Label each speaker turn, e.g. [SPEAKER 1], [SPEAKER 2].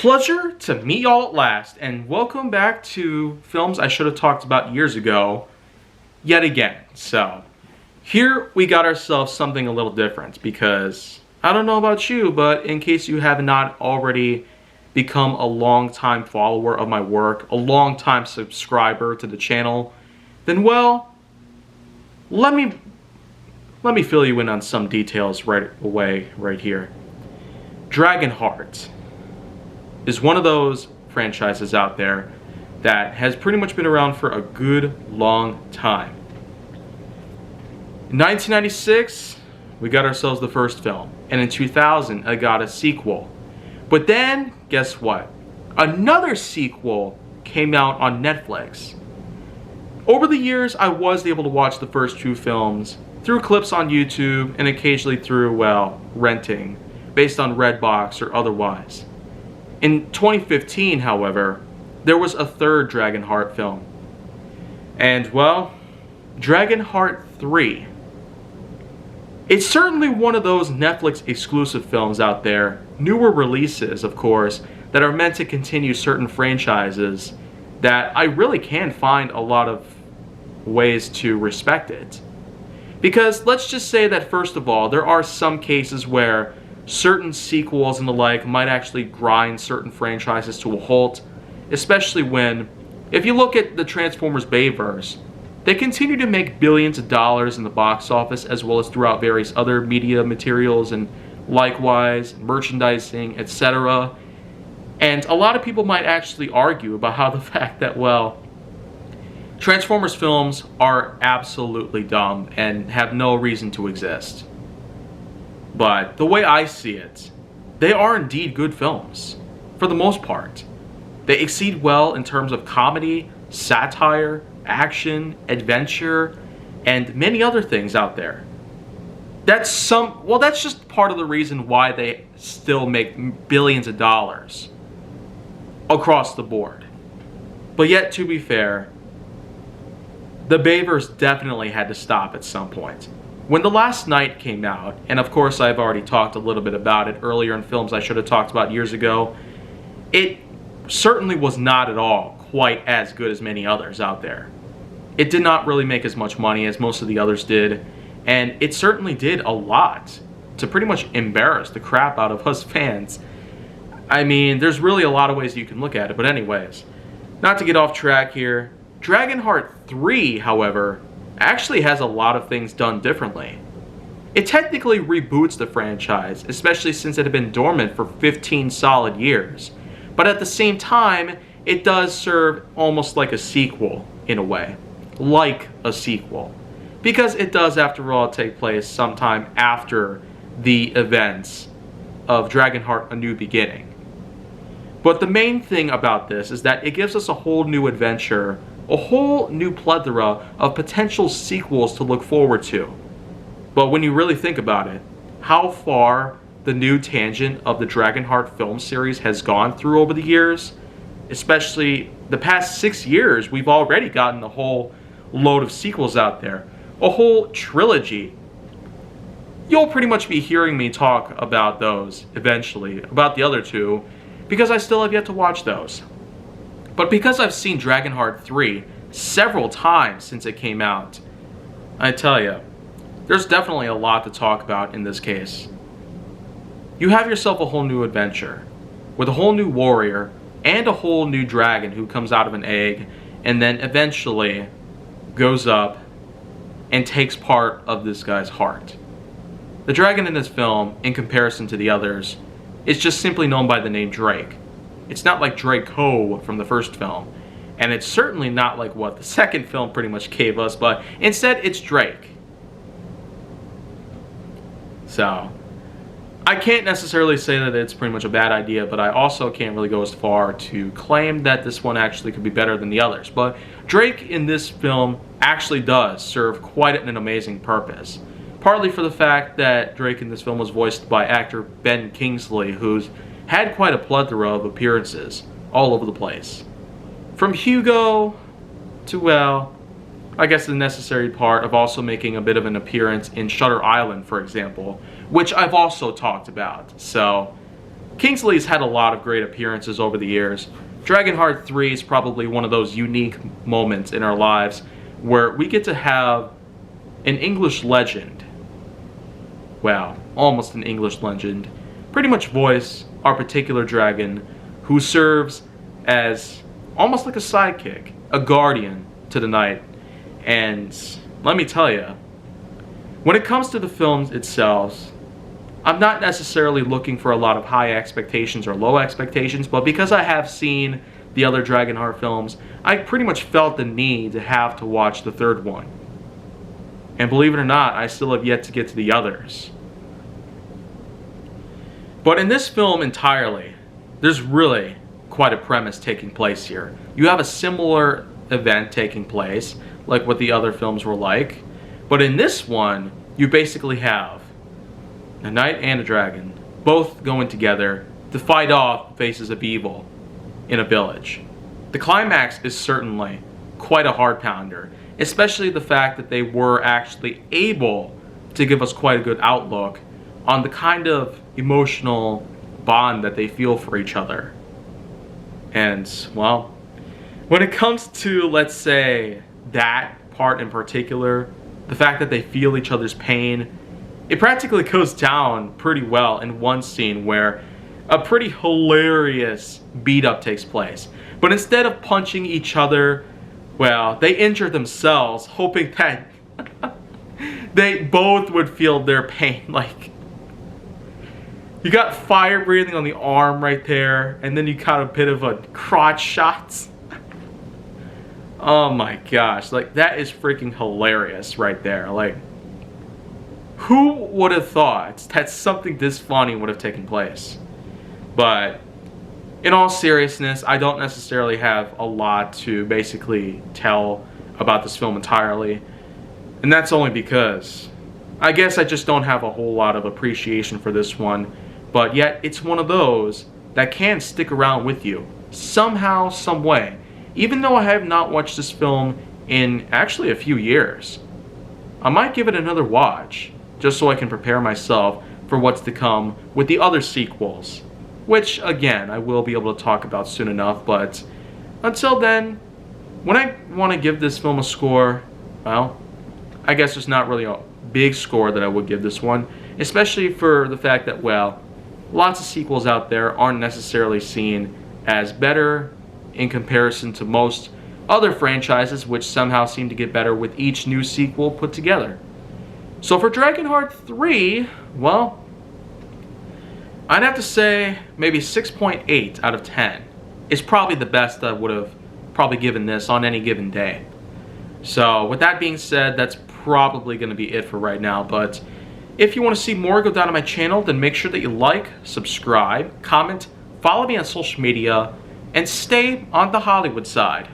[SPEAKER 1] Pleasure to meet y'all at last, and welcome back to films I should have talked about years ago, yet again. So, here we got ourselves something a little different, because I don't know about you, but in case you have not already become a long-time follower of my work, a long-time subscriber to the channel, then well, let me fill you in on some details right away, right here. Dragonheart is one of those franchises out there that has pretty much been around for a good long time. In 1996, we got ourselves the first film, and in 2000, I got a sequel. But then, guess what? Another sequel came out on Netflix. Over the years, I was able to watch the first two films through clips on YouTube and occasionally through, well, renting, based on Redbox or otherwise. In 2015, however, there was a third Dragonheart film. And, well, Dragonheart 3. It's certainly one of those Netflix exclusive films out there, newer releases, of course, that are meant to continue certain franchises that I really can find a lot of ways to respect it. Because let's just say that, first of all, there are some cases where certain sequels and the like might actually grind certain franchises to a halt, especially when, if you look at the Transformers Bayverse, they continue to make billions of dollars in the box office as well as throughout various other media materials and likewise merchandising, etc. And a lot of people might actually argue about how the fact that, well, Transformers films are absolutely dumb and have no reason to exist. But the way I see it, they are indeed good films, for the most part. They exceed well in terms of comedy, satire, action, adventure, and many other things out there. That's just part of the reason why they still make billions of dollars across the board. But yet, to be fair, the Bayverse definitely had to stop at some point. When The Last Night came out, and of course I've already talked a little bit about it earlier in films I should have talked about years ago, it certainly was not at all quite as good as many others out there. It did not really make as much money as most of the others did, and it certainly did a lot to pretty much embarrass the crap out of us fans. I mean, there's really a lot of ways you can look at it, but anyways, not to get off track here, Dragonheart 3, however, actually has a lot of things done differently. It technically reboots the franchise, especially since it had been dormant for 15 solid years. But at the same time, it does serve almost like a sequel, in a way. Like a sequel. Because it does, after all, take place sometime after the events of Dragonheart: A New Beginning. But the main thing about this is that it gives us a whole new adventure, a whole new plethora of potential sequels to look forward to. But when you really think about it, how far the new tangent of the Dragonheart film series has gone through over the years, especially the past 6 years, we've already gotten a whole load of sequels out there. A whole trilogy. You'll pretty much be hearing me talk about those eventually, about the other two, because I still have yet to watch those. But because I've seen Dragonheart 3 several times since it came out, I tell you, there's definitely a lot to talk about in this case. You have yourself a whole new adventure, with a whole new warrior, and a whole new dragon who comes out of an egg, and then eventually goes up and takes part of this guy's heart. The dragon in this film, in comparison to the others, is just simply known by the name Drake. It's not like Draco from the first film, and it's certainly not like what the second film pretty much gave us, but instead it's Drake. So, I can't necessarily say that it's pretty much a bad idea, but I also can't really go as far to claim that this one actually could be better than the others. But Drake in this film actually does serve quite an amazing purpose. Partly for the fact that Drake in this film was voiced by actor Ben Kingsley, who's had quite a plethora of appearances all over the place. From Hugo to, well, I guess the necessary part of also making a bit of an appearance in Shutter Island, for example, which I've also talked about. So, Kingsley's had a lot of great appearances over the years. Dragonheart 3 is probably one of those unique moments in our lives where we get to have an English legend, well, almost an English legend, pretty much voice our particular dragon, who serves as almost like a sidekick, a guardian to the knight. And let me tell you, when it comes to the films itself, I'm not necessarily looking for a lot of high expectations or low expectations, but because I have seen the other Dragonheart films, I pretty much felt the need to have to watch the third one. And believe it or not, I still have yet to get to the others. But in this film entirely, there's really quite a premise taking place here. You have a similar event taking place, like what the other films were like. But in this one, you basically have a knight and a dragon, both going together to fight off faces of evil in a village. The climax is certainly quite a hard pounder, especially the fact that they were actually able to give us quite a good outlook on the kind of emotional bond that they feel for each other. And, well, when it comes to, let's say, that part in particular, the fact that they feel each other's pain, it practically goes down pretty well in one scene where a pretty hilarious beat-up takes place. But instead of punching each other, well, they injure themselves, hoping that they both would feel their pain. Like, you got fire breathing on the arm right there, and then you got a bit of a crotch shot. Oh my gosh, like, that is freaking hilarious right there. Like, who would have thought that something this funny would have taken place? But in all seriousness, I don't necessarily have a lot to basically tell about this film entirely. And that's only because I guess I just don't have a whole lot of appreciation for this one. But yet, it's one of those that can stick around with you somehow, some way. Even though I have not watched this film in actually a few years. I might give it another watch, just so I can prepare myself for what's to come with the other sequels. Which, again, I will be able to talk about soon enough, but until then, when I want to give this film a score, well, I guess there's not really a big score that I would give this one, especially for the fact that, well, lots of sequels out there aren't necessarily seen as better in comparison to most other franchises, which somehow seem to get better with each new sequel put together. So for Dragonheart 3, well, I'd have to say maybe 6.8 out of 10 is probably the best I would have probably given this on any given day. So with that being said, that's probably going to be it for right now. But if you want to see more go down on my channel, then make sure that you like, subscribe, comment, follow me on social media, and stay on the Hollywood side.